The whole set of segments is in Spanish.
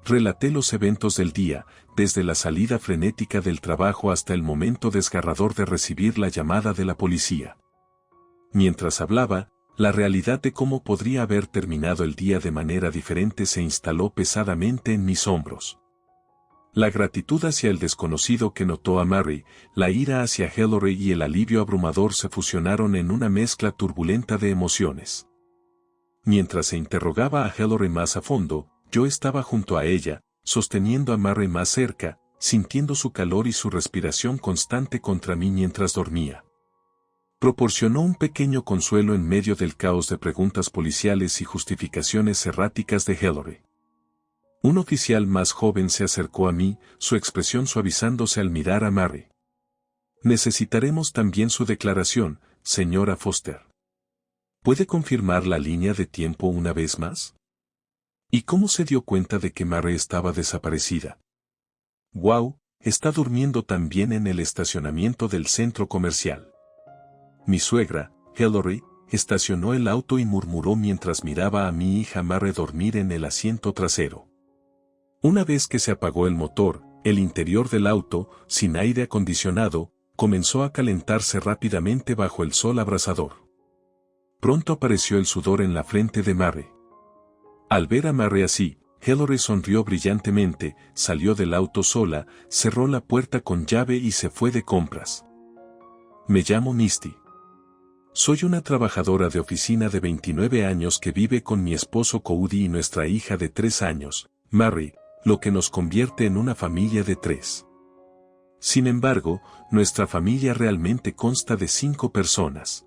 Relaté los eventos del día, desde la salida frenética del trabajo hasta el momento desgarrador de recibir la llamada de la policía. Mientras hablaba, la realidad de cómo podría haber terminado el día de manera diferente se instaló pesadamente en mis hombros. La gratitud hacia el desconocido que notó a Mary, la ira hacia Hillary y el alivio abrumador se fusionaron en una mezcla turbulenta de emociones. Mientras se interrogaba a Hillary más a fondo, yo estaba junto a ella, sosteniendo a Mary más cerca, sintiendo su calor y su respiración constante contra mí mientras dormía. Proporcionó un pequeño consuelo en medio del caos de preguntas policiales y justificaciones erráticas de Hillary. Un oficial más joven se acercó a mí, su expresión suavizándose al mirar a Mary. Necesitaremos también su declaración, señora Foster. ¿Puede confirmar la línea de tiempo una vez más? ¿Y cómo se dio cuenta de que Mary estaba desaparecida? ¡Wow! Está durmiendo también en el estacionamiento del centro comercial. Mi suegra, Hillary, estacionó el auto y murmuró mientras miraba a mi hija Mary dormir en el asiento trasero. Una vez que se apagó el motor, el interior del auto, sin aire acondicionado, comenzó a calentarse rápidamente bajo el sol abrasador. Pronto apareció el sudor en la frente de Mary. Al ver a Mary así, Hillary sonrió brillantemente, salió del auto sola, cerró la puerta con llave y se fue de compras. Me llamo Misty. Soy una trabajadora de oficina de 29 años que vive con mi esposo Cody y nuestra hija de 3 años, Mary, lo que nos convierte en una familia de 3. Sin embargo, nuestra familia realmente consta de 5 personas.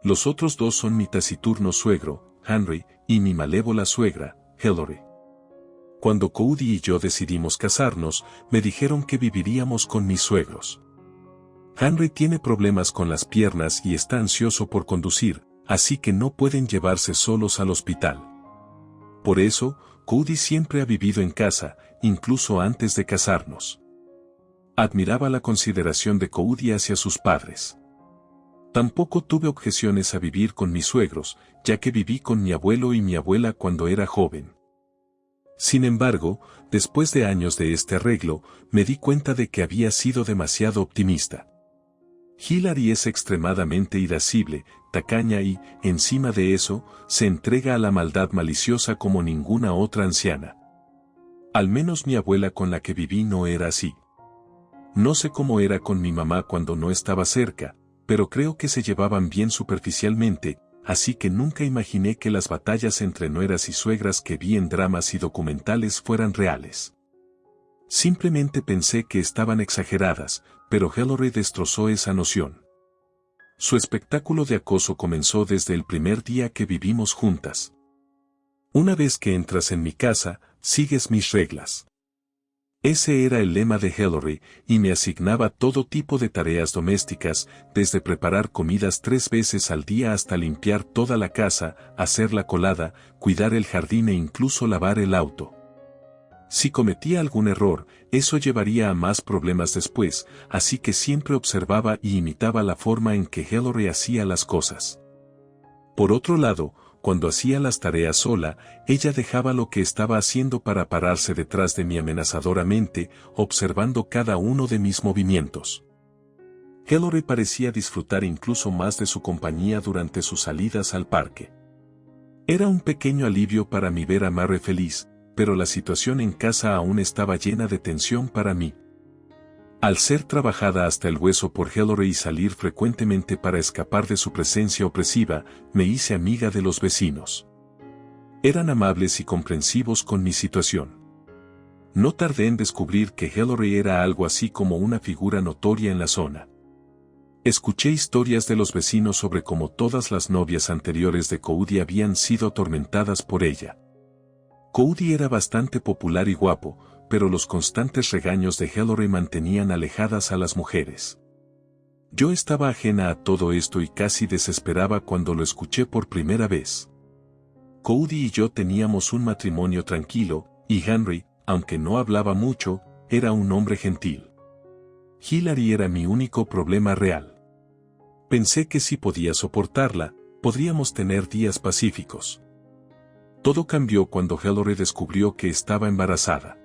Los otros 2 son mi taciturno suegro, Henry, y mi malévola suegra, Hillary. Cuando Cody y yo decidimos casarnos, me dijeron que viviríamos con mis suegros. Henry tiene problemas con las piernas y está ansioso por conducir, así que no pueden llevarse solos al hospital. Por eso, Cody siempre ha vivido en casa, incluso antes de casarnos. Admiraba la consideración de Cody hacia sus padres. Tampoco tuve objeciones a vivir con mis suegros, ya que viví con mi abuelo y mi abuela cuando era joven. Sin embargo, después de años de este arreglo, me di cuenta de que había sido demasiado optimista. Hillary es extremadamente irascible, tacaña y, encima de eso, se entrega a la maldad maliciosa como ninguna otra anciana. Al menos mi abuela con la que viví no era así. No sé cómo era con mi mamá cuando no estaba cerca, pero creo que se llevaban bien superficialmente, así que nunca imaginé que las batallas entre nueras y suegras que vi en dramas y documentales fueran reales. Simplemente pensé que estaban exageradas, pero Hillary destrozó esa noción. Su espectáculo de acoso comenzó desde el primer día que vivimos juntas. Una vez que entras en mi casa, sigues mis reglas. Ese era el lema de Hillary, y me asignaba todo tipo de tareas domésticas, desde preparar comidas 3 veces al día hasta limpiar toda la casa, hacer la colada, cuidar el jardín e incluso lavar el auto. Si cometía algún error, eso llevaría a más problemas después, así que siempre observaba y imitaba la forma en que Hillary hacía las cosas. Por otro lado, cuando hacía las tareas sola, ella dejaba lo que estaba haciendo para pararse detrás de mí amenazadoramente, observando cada uno de mis movimientos. Hillary parecía disfrutar incluso más de su compañía durante sus salidas al parque. Era un pequeño alivio para mí ver a Mary feliz, pero la situación en casa aún estaba llena de tensión para mí. Al ser trabajada hasta el hueso por Hillary y salir frecuentemente para escapar de su presencia opresiva, me hice amiga de los vecinos. Eran amables y comprensivos con mi situación. No tardé en descubrir que Hillary era algo así como una figura notoria en la zona. Escuché historias de los vecinos sobre cómo todas las novias anteriores de Cody habían sido atormentadas por ella. Cody era bastante popular y guapo, pero los constantes regaños de Hillary mantenían alejadas a las mujeres. Yo estaba ajena a todo esto y casi desesperaba cuando lo escuché por primera vez. Cody y yo teníamos un matrimonio tranquilo, y Henry, aunque no hablaba mucho, era un hombre gentil. Hillary era mi único problema real. Pensé que si podía soportarla, podríamos tener días pacíficos. Todo cambió cuando Hillary descubrió que estaba embarazada.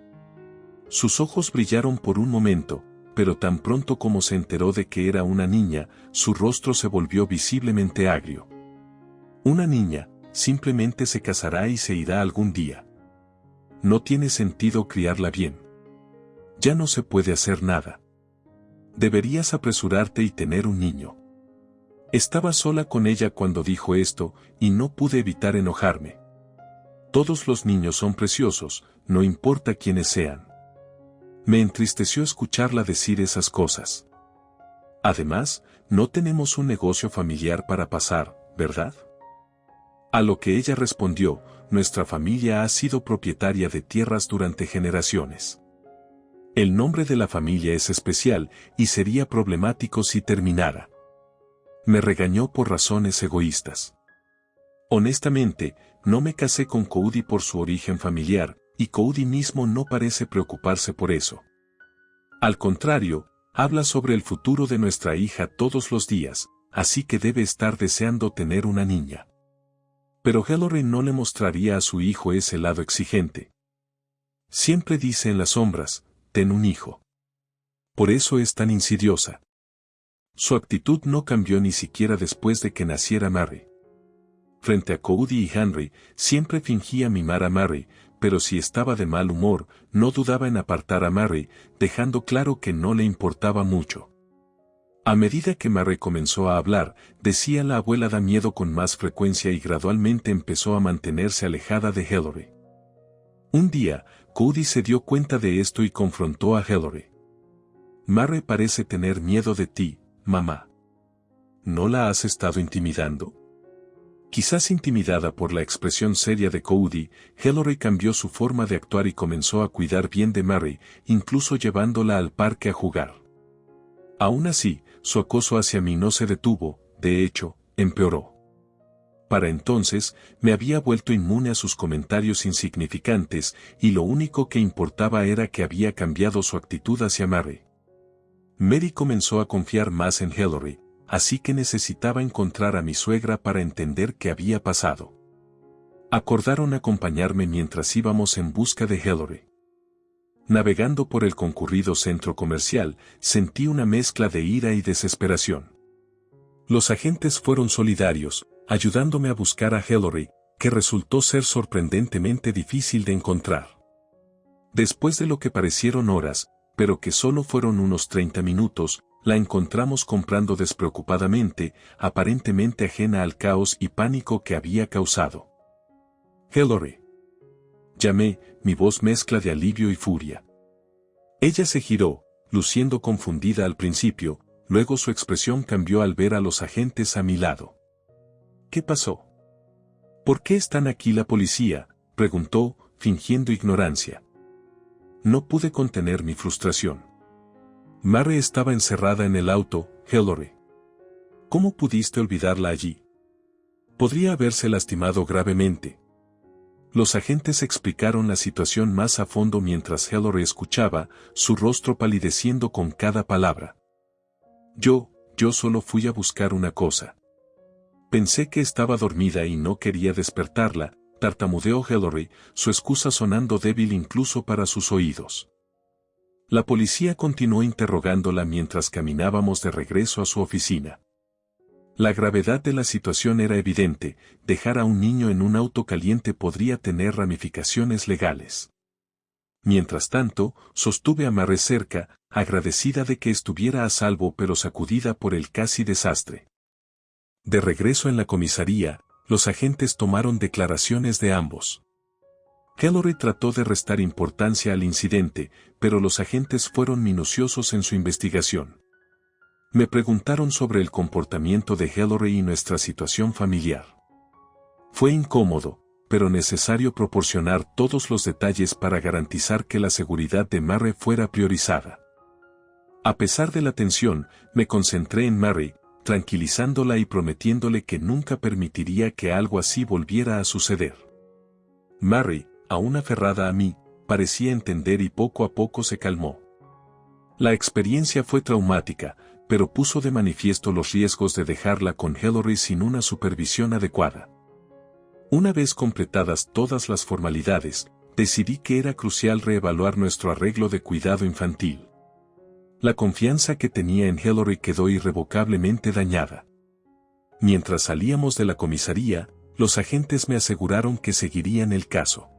Sus ojos brillaron por un momento, pero tan pronto como se enteró de que era una niña, su rostro se volvió visiblemente agrio. Una niña, simplemente se casará y se irá algún día. No tiene sentido criarla bien. Ya no se puede hacer nada. Deberías apresurarte y tener un niño. Estaba sola con ella cuando dijo esto, y no pude evitar enojarme. Todos los niños son preciosos, no importa quiénes sean. Me entristeció escucharla decir esas cosas. Además, no tenemos un negocio familiar para pasar, ¿verdad? A lo que ella respondió, nuestra familia ha sido propietaria de tierras durante generaciones. El nombre de la familia es especial y sería problemático si terminara. Me regañó por razones egoístas. Honestamente, no me casé con Cody por su origen familiar, y Cody mismo no parece preocuparse por eso. Al contrario, habla sobre el futuro de nuestra hija todos los días, así que debe estar deseando tener una niña. Pero Hillary no le mostraría a su hijo ese lado exigente. Siempre dice en las sombras, ten un hijo. Por eso es tan insidiosa. Su actitud no cambió ni siquiera después de que naciera Mary. Frente a Cody y Henry, siempre fingía mimar a Mary, pero si estaba de mal humor, no dudaba en apartar a Mary, dejando claro que no le importaba mucho. A medida que Mary comenzó a hablar, decía la abuela da miedo con más frecuencia y gradualmente empezó a mantenerse alejada de Hillary. Un día, Cody se dio cuenta de esto y confrontó a Hillary. Mary parece tener miedo de ti, mamá. ¿No la has estado intimidando? Quizás intimidada por la expresión seria de Cody, Hillary cambió su forma de actuar y comenzó a cuidar bien de Mary, incluso llevándola al parque a jugar. Aún así, su acoso hacia mí no se detuvo, de hecho, empeoró. Para entonces, me había vuelto inmune a sus comentarios insignificantes, y lo único que importaba era que había cambiado su actitud hacia Mary. Mary comenzó a confiar más en Hillary, así que necesitaba encontrar a mi suegra para entender qué había pasado. Acordaron acompañarme mientras íbamos en busca de Hillary. Navegando por el concurrido centro comercial, sentí una mezcla de ira y desesperación. Los agentes fueron solidarios, ayudándome a buscar a Hillary, que resultó ser sorprendentemente difícil de encontrar. Después de lo que parecieron horas, pero que solo fueron unos 30 minutos, la encontramos comprando despreocupadamente, aparentemente ajena al caos y pánico que había causado. Hillary. Llamé, mi voz mezcla de alivio y furia. Ella se giró, luciendo confundida al principio, luego su expresión cambió al ver a los agentes a mi lado. ¿Qué pasó? ¿Por qué están aquí la policía?, preguntó, fingiendo ignorancia. No pude contener mi frustración. Mary estaba encerrada en el auto, Hillary. ¿Cómo pudiste olvidarla allí? Podría haberse lastimado gravemente. Los agentes explicaron la situación más a fondo mientras Hillary escuchaba, su rostro palideciendo con cada palabra. Yo solo fui a buscar una cosa. Pensé que estaba dormida y no quería despertarla, tartamudeó Hillary, su excusa sonando débil incluso para sus oídos. La policía continuó interrogándola mientras caminábamos de regreso a su oficina. La gravedad de la situación era evidente, dejar a un niño en un auto caliente podría tener ramificaciones legales. Mientras tanto, sostuve a Mary cerca, agradecida de que estuviera a salvo pero sacudida por el casi desastre. De regreso en la comisaría, los agentes tomaron declaraciones de ambos. Hillary trató de restar importancia al incidente, pero los agentes fueron minuciosos en su investigación. Me preguntaron sobre el comportamiento de Hillary y nuestra situación familiar. Fue incómodo, pero necesario proporcionar todos los detalles para garantizar que la seguridad de Mary fuera priorizada. A pesar de la tensión, me concentré en Mary, tranquilizándola y prometiéndole que nunca permitiría que algo así volviera a suceder. Mary, aún aferrada a mí, parecía entender y poco a poco se calmó. La experiencia fue traumática, pero puso de manifiesto los riesgos de dejarla con Hillary sin una supervisión adecuada. Una vez completadas todas las formalidades, decidí que era crucial reevaluar nuestro arreglo de cuidado infantil. La confianza que tenía en Hillary quedó irrevocablemente dañada. Mientras salíamos de la comisaría, los agentes me aseguraron que seguirían el caso.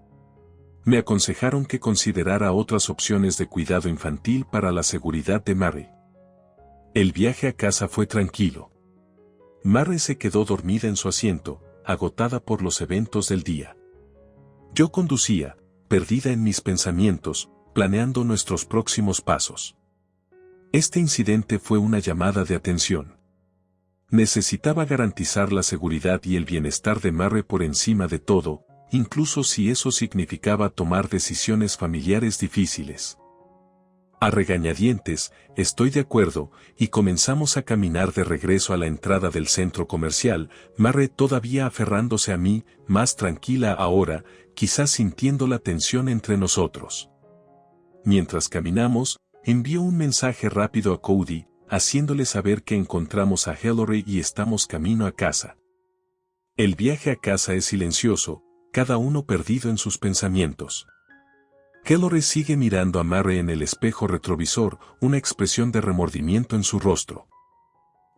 Me aconsejaron que considerara otras opciones de cuidado infantil para la seguridad de Mary. El viaje a casa fue tranquilo. Mary se quedó dormida en su asiento, agotada por los eventos del día. Yo conducía, perdida en mis pensamientos, planeando nuestros próximos pasos. Este incidente fue una llamada de atención. Necesitaba garantizar la seguridad y el bienestar de Mary por encima de todo, incluso si eso significaba tomar decisiones familiares difíciles. A regañadientes, estoy de acuerdo, y comenzamos a caminar de regreso a la entrada del centro comercial, Mary todavía aferrándose a mí, más tranquila ahora, quizás sintiendo la tensión entre nosotros. Mientras caminamos, envió un mensaje rápido a Cody, haciéndole saber que encontramos a Hillary y estamos camino a casa. El viaje a casa es silencioso, cada uno perdido en sus pensamientos. Hillary sigue mirando a Mary en el espejo retrovisor, una expresión de remordimiento en su rostro.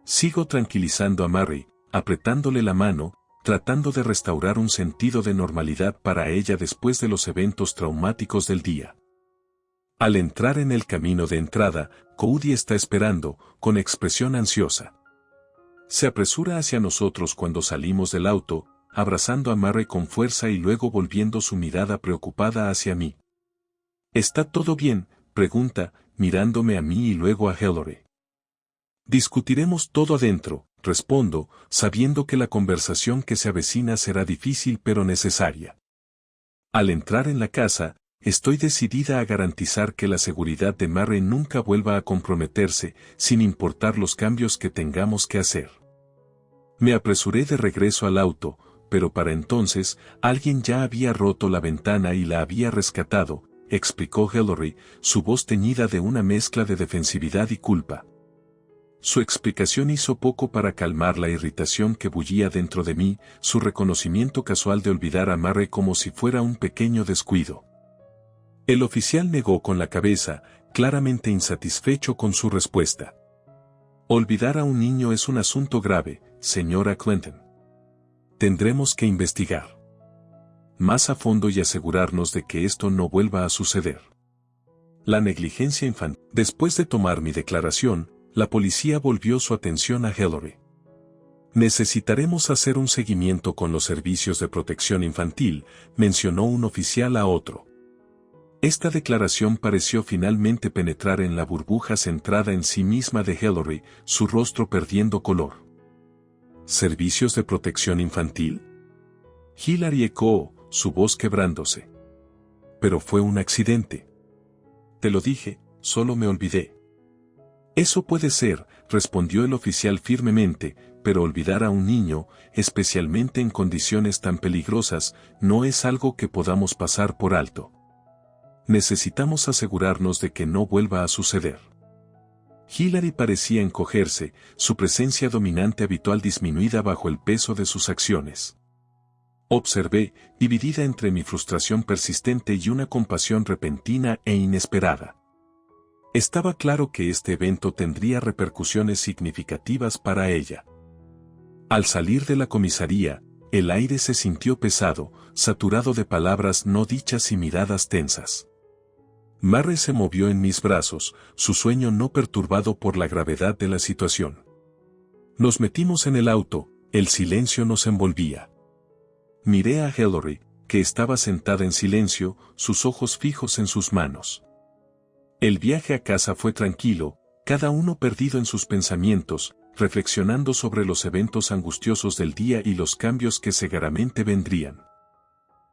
Sigo tranquilizando a Mary, apretándole la mano, tratando de restaurar un sentido de normalidad para ella después de los eventos traumáticos del día. Al entrar en el camino de entrada, Cody está esperando, con expresión ansiosa. Se apresura hacia nosotros cuando salimos del auto, abrazando a Mary con fuerza y luego volviendo su mirada preocupada hacia mí. ¿Está todo bien?, pregunta, mirándome a mí y luego a Hillary. Discutiremos todo adentro, respondo, sabiendo que la conversación que se avecina será difícil pero necesaria. Al entrar en la casa, estoy decidida a garantizar que la seguridad de Mary nunca vuelva a comprometerse, sin importar los cambios que tengamos que hacer. Me apresuré de regreso al auto, pero para entonces, alguien ya había roto la ventana y la había rescatado, explicó Hillary, su voz teñida de una mezcla de defensividad y culpa. Su explicación hizo poco para calmar la irritación que bullía dentro de mí, su reconocimiento casual de olvidar a Mary como si fuera un pequeño descuido. El oficial negó con la cabeza, claramente insatisfecho con su respuesta. Olvidar a un niño es un asunto grave, señora Clinton. Tendremos que investigar más a fondo y asegurarnos de que esto no vuelva a suceder. La negligencia infantil. Después de tomar mi declaración, la policía volvió su atención a Hillary. Necesitaremos hacer un seguimiento con los servicios de protección infantil, mencionó un oficial a otro. Esta declaración pareció finalmente penetrar en la burbuja centrada en sí misma de Hillary, su rostro perdiendo color. ¿Servicios de protección infantil? Hillary ecoó, su voz quebrándose. Pero fue un accidente. Te lo dije, solo me olvidé. Eso puede ser, respondió el oficial firmemente, pero olvidar a un niño, especialmente en condiciones tan peligrosas, no es algo que podamos pasar por alto. Necesitamos asegurarnos de que no vuelva a suceder. Hillary parecía encogerse, su presencia dominante habitual disminuida bajo el peso de sus acciones. Observé, dividida entre mi frustración persistente y una compasión repentina e inesperada. Estaba claro que este evento tendría repercusiones significativas para ella. Al salir de la comisaría, el aire se sintió pesado, saturado de palabras no dichas y miradas tensas. Mary se movió en mis brazos, su sueño no perturbado por la gravedad de la situación. Nos metimos en el auto, el silencio nos envolvía. Miré a Hillary, que estaba sentada en silencio, sus ojos fijos en sus manos. El viaje a casa fue tranquilo, cada uno perdido en sus pensamientos, reflexionando sobre los eventos angustiosos del día y los cambios que seguramente vendrían.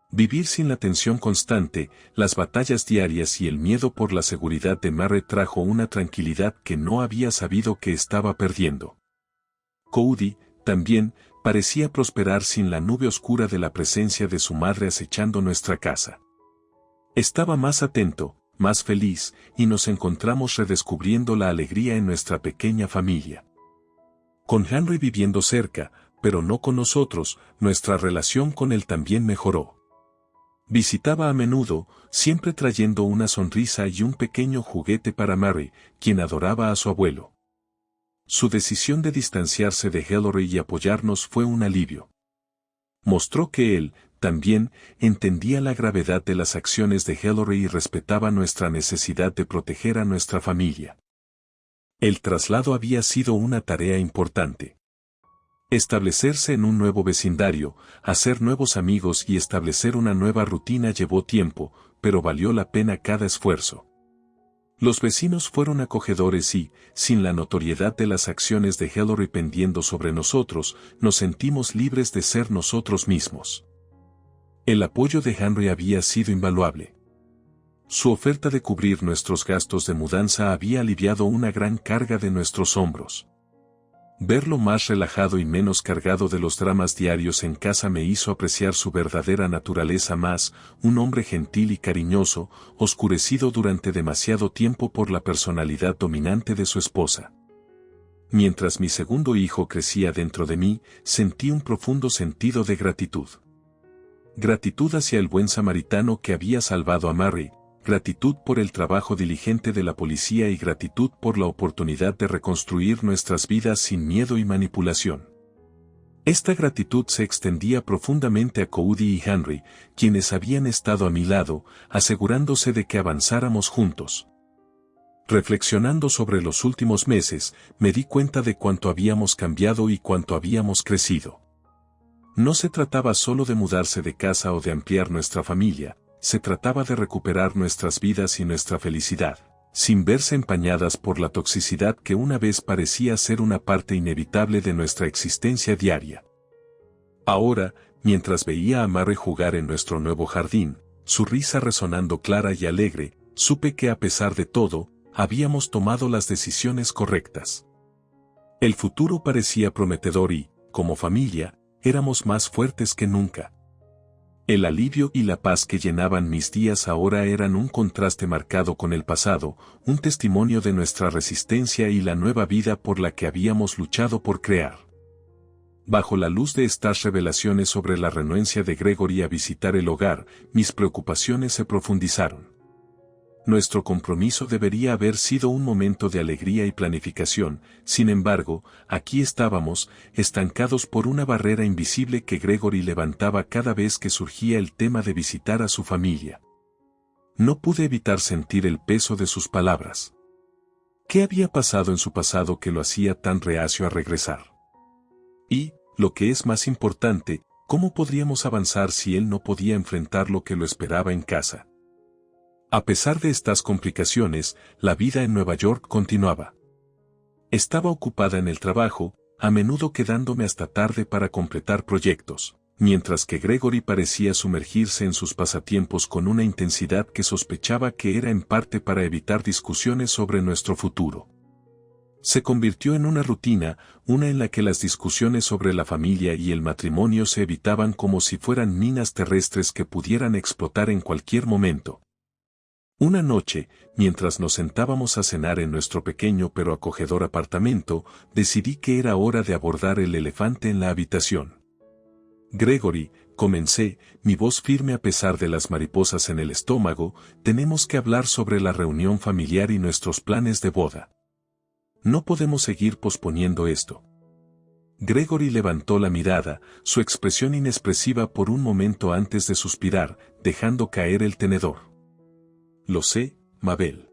Vivir sin la tensión constante, las batallas diarias y el miedo por la seguridad de Mary trajo una tranquilidad que no había sabido que estaba perdiendo. Cody, también, parecía prosperar sin la nube oscura de la presencia de su madre acechando nuestra casa. Estaba más atento, más feliz, y nos encontramos redescubriendo la alegría en nuestra pequeña familia. Con Henry viviendo cerca, pero no con nosotros, nuestra relación con él también mejoró. Visitaba a menudo, siempre trayendo una sonrisa y un pequeño juguete para Mary, quien adoraba a su abuelo. Su decisión de distanciarse de Ellery y apoyarnos fue un alivio. Mostró que él, también, entendía la gravedad de las acciones de Ellery y respetaba nuestra necesidad de proteger a nuestra familia. El traslado había sido una tarea importante. Establecerse en un nuevo vecindario, hacer nuevos amigos y establecer una nueva rutina llevó tiempo, pero valió la pena cada esfuerzo. Los vecinos fueron acogedores y, sin la notoriedad de las acciones de Ellery pendiendo sobre nosotros, nos sentimos libres de ser nosotros mismos. El apoyo de Henry había sido invaluable. Su oferta de cubrir nuestros gastos de mudanza había aliviado una gran carga de nuestros hombros. Verlo más relajado y menos cargado de los dramas diarios en casa me hizo apreciar su verdadera naturaleza más, un hombre gentil y cariñoso, oscurecido durante demasiado tiempo por la personalidad dominante de su esposa. Mientras mi segundo hijo crecía dentro de mí, sentí un profundo sentido de gratitud. Gratitud hacia el buen samaritano que había salvado a Mary, gratitud por el trabajo diligente de la policía y gratitud por la oportunidad de reconstruir nuestras vidas sin miedo y manipulación. Esta gratitud se extendía profundamente a Cody y Henry, quienes habían estado a mi lado, asegurándose de que avanzáramos juntos. Reflexionando sobre los últimos meses, me di cuenta de cuánto habíamos cambiado y cuánto habíamos crecido. No se trataba solo de mudarse de casa o de ampliar nuestra familia, se trataba de recuperar nuestras vidas y nuestra felicidad, sin verse empañadas por la toxicidad que una vez parecía ser una parte inevitable de nuestra existencia diaria. Ahora, mientras veía a Mary jugar en nuestro nuevo jardín, su risa resonando clara y alegre, supe que a pesar de todo, habíamos tomado las decisiones correctas. El futuro parecía prometedor y, como familia, éramos más fuertes que nunca. El alivio y la paz que llenaban mis días ahora eran un contraste marcado con el pasado, un testimonio de nuestra resistencia y la nueva vida por la que habíamos luchado por crear. Bajo la luz de estas revelaciones sobre la renuencia de Gregory a visitar el hogar, mis preocupaciones se profundizaron. Nuestro compromiso debería haber sido un momento de alegría y planificación, sin embargo, aquí estábamos, estancados por una barrera invisible que Gregory levantaba cada vez que surgía el tema de visitar a su familia. No pude evitar sentir el peso de sus palabras. ¿Qué había pasado en su pasado que lo hacía tan reacio a regresar? Y, lo que es más importante, ¿cómo podríamos avanzar si él no podía enfrentar lo que lo esperaba en casa? A pesar de estas complicaciones, la vida en Nueva York continuaba. Estaba ocupada en el trabajo, a menudo quedándome hasta tarde para completar proyectos, mientras que Gregory parecía sumergirse en sus pasatiempos con una intensidad que sospechaba que era en parte para evitar discusiones sobre nuestro futuro. Se convirtió en una rutina, una en la que las discusiones sobre la familia y el matrimonio se evitaban como si fueran minas terrestres que pudieran explotar en cualquier momento. Una noche, mientras nos sentábamos a cenar en nuestro pequeño pero acogedor apartamento, decidí que era hora de abordar el elefante en la habitación. Gregory, comencé, mi voz firme a pesar de las mariposas en el estómago, tenemos que hablar sobre la reunión familiar y nuestros planes de boda. No podemos seguir posponiendo esto. Gregory levantó la mirada, su expresión inexpresiva por un momento antes de suspirar, dejando caer el tenedor. Lo sé, Mabel.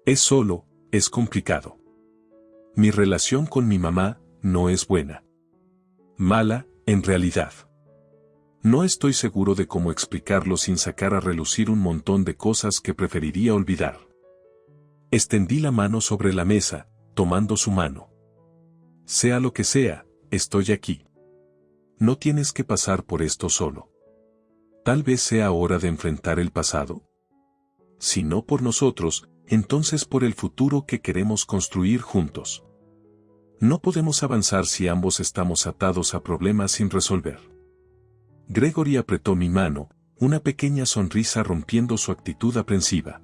Es complicado. Mi relación con mi mamá no es buena. Mala, en realidad. No estoy seguro de cómo explicarlo sin sacar a relucir un montón de cosas que preferiría olvidar. Extendí la mano sobre la mesa, tomando su mano. Sea lo que sea, estoy aquí. No tienes que pasar por esto solo. Tal vez sea hora de enfrentar el pasado. Si no por nosotros, entonces por el futuro que queremos construir juntos. No podemos avanzar si ambos estamos atados a problemas sin resolver. Gregory apretó mi mano, una pequeña sonrisa rompiendo su actitud aprensiva.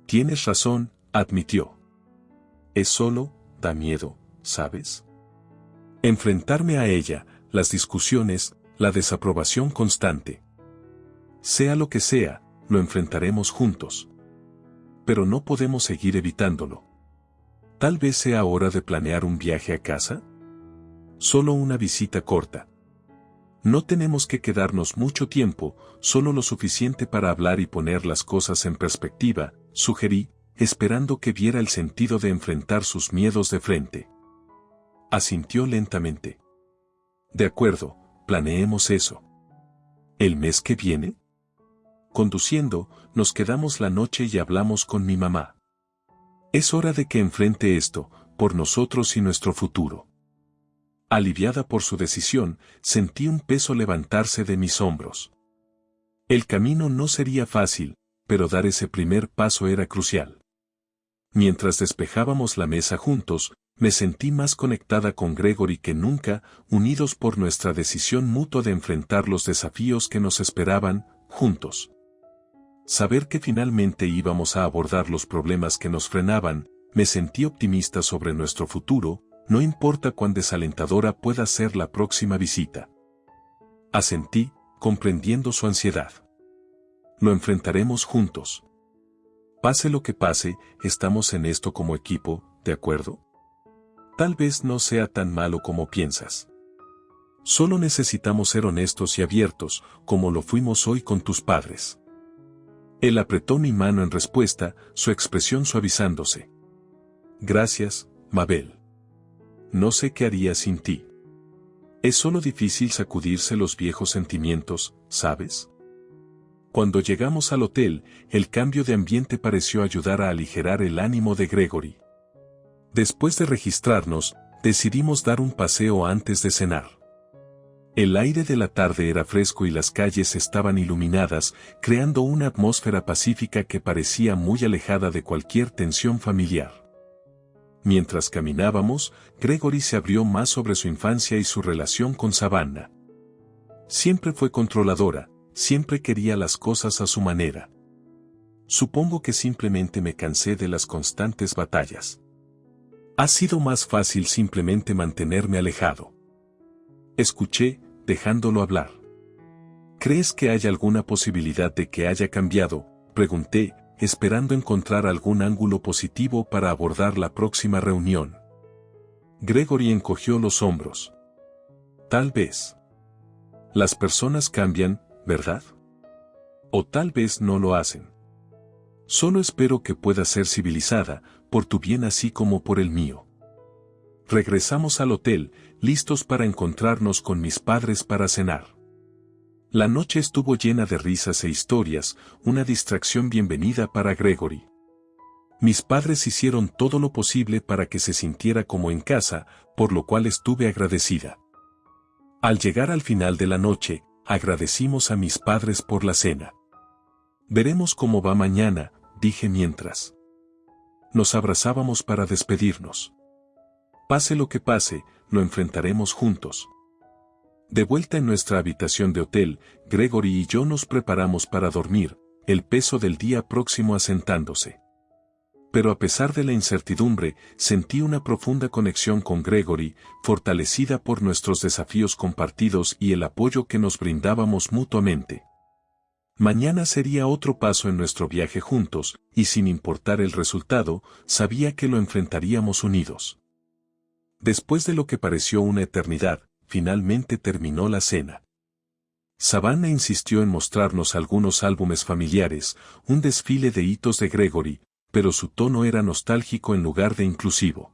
Tienes razón, admitió. Es solo, da miedo, ¿sabes? Enfrentarme a ella, las discusiones, la desaprobación constante. Sea lo que sea, lo enfrentaremos juntos. Pero no podemos seguir evitándolo. Tal vez sea hora de planear un viaje a casa. Solo una visita corta. No tenemos que quedarnos mucho tiempo, solo lo suficiente para hablar y poner las cosas en perspectiva, sugerí, esperando que viera el sentido de enfrentar sus miedos de frente. Asintió lentamente. De acuerdo, planeemos eso. ¿El mes que viene? Conduciendo, nos quedamos la noche y hablamos con mi mamá. Es hora de que enfrente esto, por nosotros y nuestro futuro. Aliviada por su decisión, sentí un peso levantarse de mis hombros. El camino no sería fácil, pero dar ese primer paso era crucial. Mientras despejábamos la mesa juntos, me sentí más conectada con Gregory que nunca, unidos por nuestra decisión mutua de enfrentar los desafíos que nos esperaban, juntos. Saber que finalmente íbamos a abordar los problemas que nos frenaban, me sentí optimista sobre nuestro futuro, no importa cuán desalentadora pueda ser la próxima visita. Asentí, comprendiendo su ansiedad. Lo enfrentaremos juntos. Pase lo que pase, estamos en esto como equipo, ¿de acuerdo? Tal vez no sea tan malo como piensas. Solo necesitamos ser honestos y abiertos, como lo fuimos hoy con tus padres. Él apretó mi mano en respuesta, su expresión suavizándose. Gracias, Mabel. No sé qué haría sin ti. Es solo difícil sacudirse los viejos sentimientos, ¿sabes? Cuando llegamos al hotel, el cambio de ambiente pareció ayudar a aligerar el ánimo de Gregory. Después de registrarnos, decidimos dar un paseo antes de cenar. El aire de la tarde era fresco y las calles estaban iluminadas, creando una atmósfera pacífica que parecía muy alejada de cualquier tensión familiar. Mientras caminábamos, Gregory se abrió más sobre su infancia y su relación con Savannah. Siempre fue controladora, siempre quería las cosas a su manera. Supongo que simplemente me cansé de las constantes batallas. Ha sido más fácil simplemente mantenerme alejado. Escuché, dejándolo hablar. ¿Crees que hay alguna posibilidad de que haya cambiado?, pregunté, esperando encontrar algún ángulo positivo para abordar la próxima reunión. Gregory encogió los hombros. Tal vez. Las personas cambian, ¿verdad? O tal vez no lo hacen. Solo espero que pueda ser civilizada, por tu bien así como por el mío. Regresamos al hotel, listos para encontrarnos con mis padres para cenar. La noche estuvo llena de risas e historias, una distracción bienvenida para Gregory. Mis padres hicieron todo lo posible para que se sintiera como en casa, por lo cual estuve agradecida. Al llegar al final de la noche, agradecimos a mis padres por la cena. Veremos cómo va mañana, dije mientras nos abrazábamos para despedirnos. Pase lo que pase, lo enfrentaremos juntos. De vuelta en nuestra habitación de hotel, Gregory y yo nos preparamos para dormir, el peso del día próximo asentándose. Pero a pesar de la incertidumbre, sentí una profunda conexión con Gregory, fortalecida por nuestros desafíos compartidos y el apoyo que nos brindábamos mutuamente. Mañana sería otro paso en nuestro viaje juntos, y sin importar el resultado, sabía que lo enfrentaríamos unidos. Después de lo que pareció una eternidad, finalmente terminó la cena. Savannah insistió en mostrarnos algunos álbumes familiares, un desfile de hitos de Gregory, pero su tono era nostálgico en lugar de inclusivo.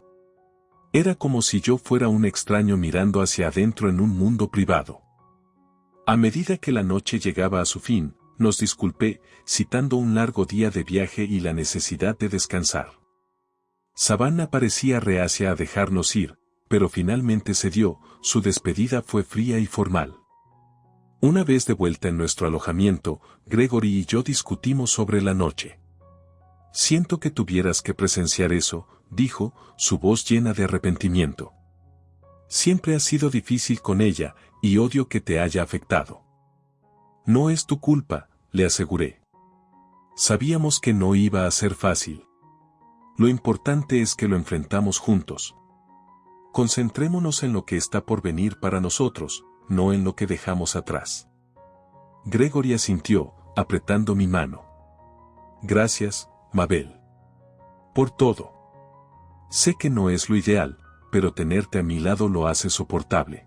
Era como si yo fuera un extraño mirando hacia adentro en un mundo privado. A medida que la noche llegaba a su fin, nos disculpé, citando un largo día de viaje y la necesidad de descansar. Savannah parecía reacia a dejarnos ir, pero finalmente cedió, su despedida fue fría y formal. Una vez de vuelta en nuestro alojamiento, Gregory y yo discutimos sobre la noche. Siento que tuvieras que presenciar eso, dijo, su voz llena de arrepentimiento. Siempre ha sido difícil con ella, y odio que te haya afectado. No es tu culpa, le aseguré. Sabíamos que no iba a ser fácil. Lo importante es que lo enfrentamos juntos. Concentrémonos en lo que está por venir para nosotros, no en lo que dejamos atrás. Gregory asintió, apretando mi mano. Gracias, Mabel. Por todo. Sé que no es lo ideal, pero tenerte a mi lado lo hace soportable.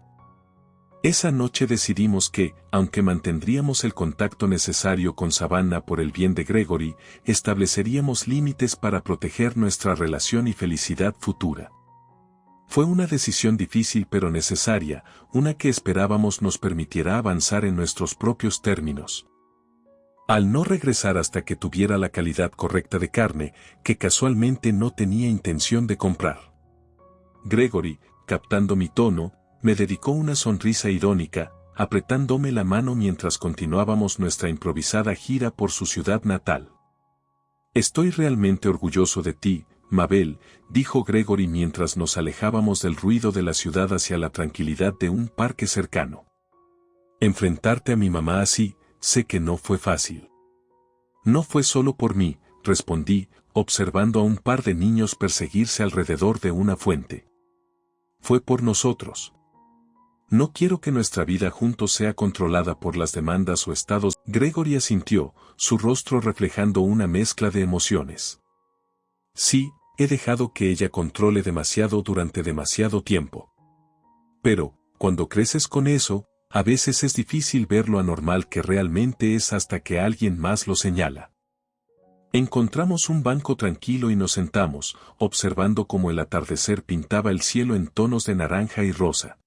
Esa noche decidimos que, aunque mantendríamos el contacto necesario con Savannah por el bien de Gregory, estableceríamos límites para proteger nuestra relación y felicidad futura. Fue una decisión difícil pero necesaria, una que esperábamos nos permitiera avanzar en nuestros propios términos. Al no regresar hasta que tuviera la calidad correcta de carne, que casualmente no tenía intención de comprar. Gregory, captando mi tono, me dedicó una sonrisa irónica, apretándome la mano mientras continuábamos nuestra improvisada gira por su ciudad natal. Estoy realmente orgulloso de ti, Mabel, dijo Gregory mientras nos alejábamos del ruido de la ciudad hacia la tranquilidad de un parque cercano. Enfrentarte a mi mamá así, sé que no fue fácil. No fue solo por mí, respondí, observando a un par de niños perseguirse alrededor de una fuente. Fue por nosotros. No quiero que nuestra vida juntos sea controlada por las demandas o estados. Gregory asintió, su rostro reflejando una mezcla de emociones. Sí, he dejado que ella controle demasiado durante demasiado tiempo. Pero, cuando creces con eso, a veces es difícil ver lo anormal que realmente es hasta que alguien más lo señala. Encontramos un banco tranquilo y nos sentamos, observando cómo el atardecer pintaba el cielo en tonos de naranja y rosa.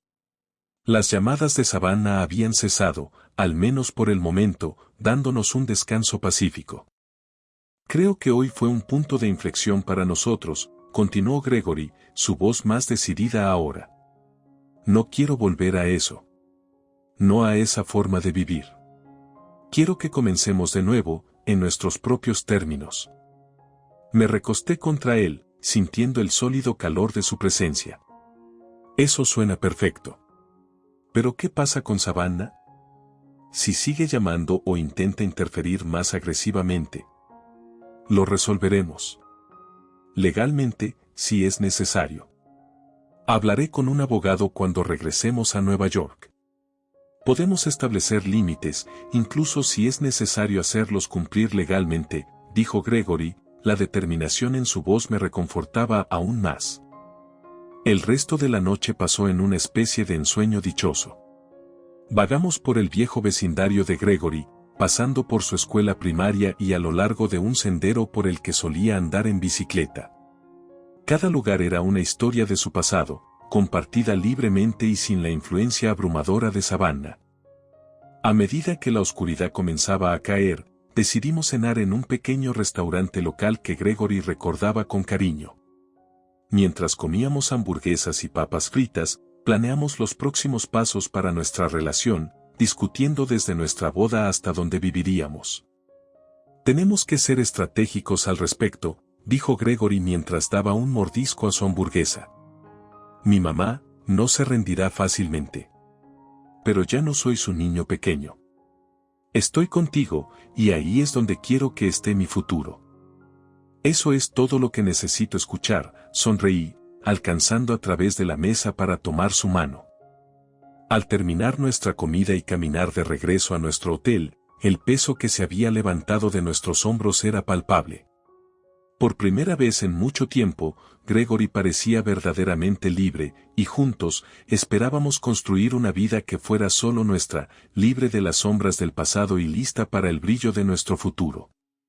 Las llamadas de Savannah habían cesado, al menos por el momento, dándonos un descanso pacífico. Creo que hoy fue un punto de inflexión para nosotros, continuó Gregory, su voz más decidida ahora. No quiero volver a eso. No a esa forma de vivir. Quiero que comencemos de nuevo, en nuestros propios términos. Me recosté contra él, sintiendo el sólido calor de su presencia. Eso suena perfecto. ¿Pero qué pasa con Savannah? Si sigue llamando o intenta interferir más agresivamente. Lo resolveremos. Legalmente, si es necesario. Hablaré con un abogado cuando regresemos a Nueva York. Podemos establecer límites, incluso si es necesario hacerlos cumplir legalmente, dijo Gregory, la determinación en su voz me reconfortaba aún más. El resto de la noche pasó en una especie de ensueño dichoso. Vagamos por el viejo vecindario de Gregory, pasando por su escuela primaria y a lo largo de un sendero por el que solía andar en bicicleta. Cada lugar era una historia de su pasado, compartida libremente y sin la influencia abrumadora de Savannah. A medida que la oscuridad comenzaba a caer, decidimos cenar en un pequeño restaurante local que Gregory recordaba con cariño. Mientras comíamos hamburguesas y papas fritas, planeamos los próximos pasos para nuestra relación, discutiendo desde nuestra boda hasta dónde viviríamos. Tenemos que ser estratégicos al respecto, dijo Gregory mientras daba un mordisco a su hamburguesa. Mi mamá no se rendirá fácilmente. Pero ya no soy su niño pequeño. Estoy contigo, y ahí es donde quiero que esté mi futuro. Eso es todo lo que necesito escuchar, sonreí, alcanzando a través de la mesa para tomar su mano. Al terminar nuestra comida y caminar de regreso a nuestro hotel, el peso que se había levantado de nuestros hombros era palpable. Por primera vez en mucho tiempo, Gregory parecía verdaderamente libre, y juntos, esperábamos construir una vida que fuera solo nuestra, libre de las sombras del pasado y lista para el brillo de nuestro futuro.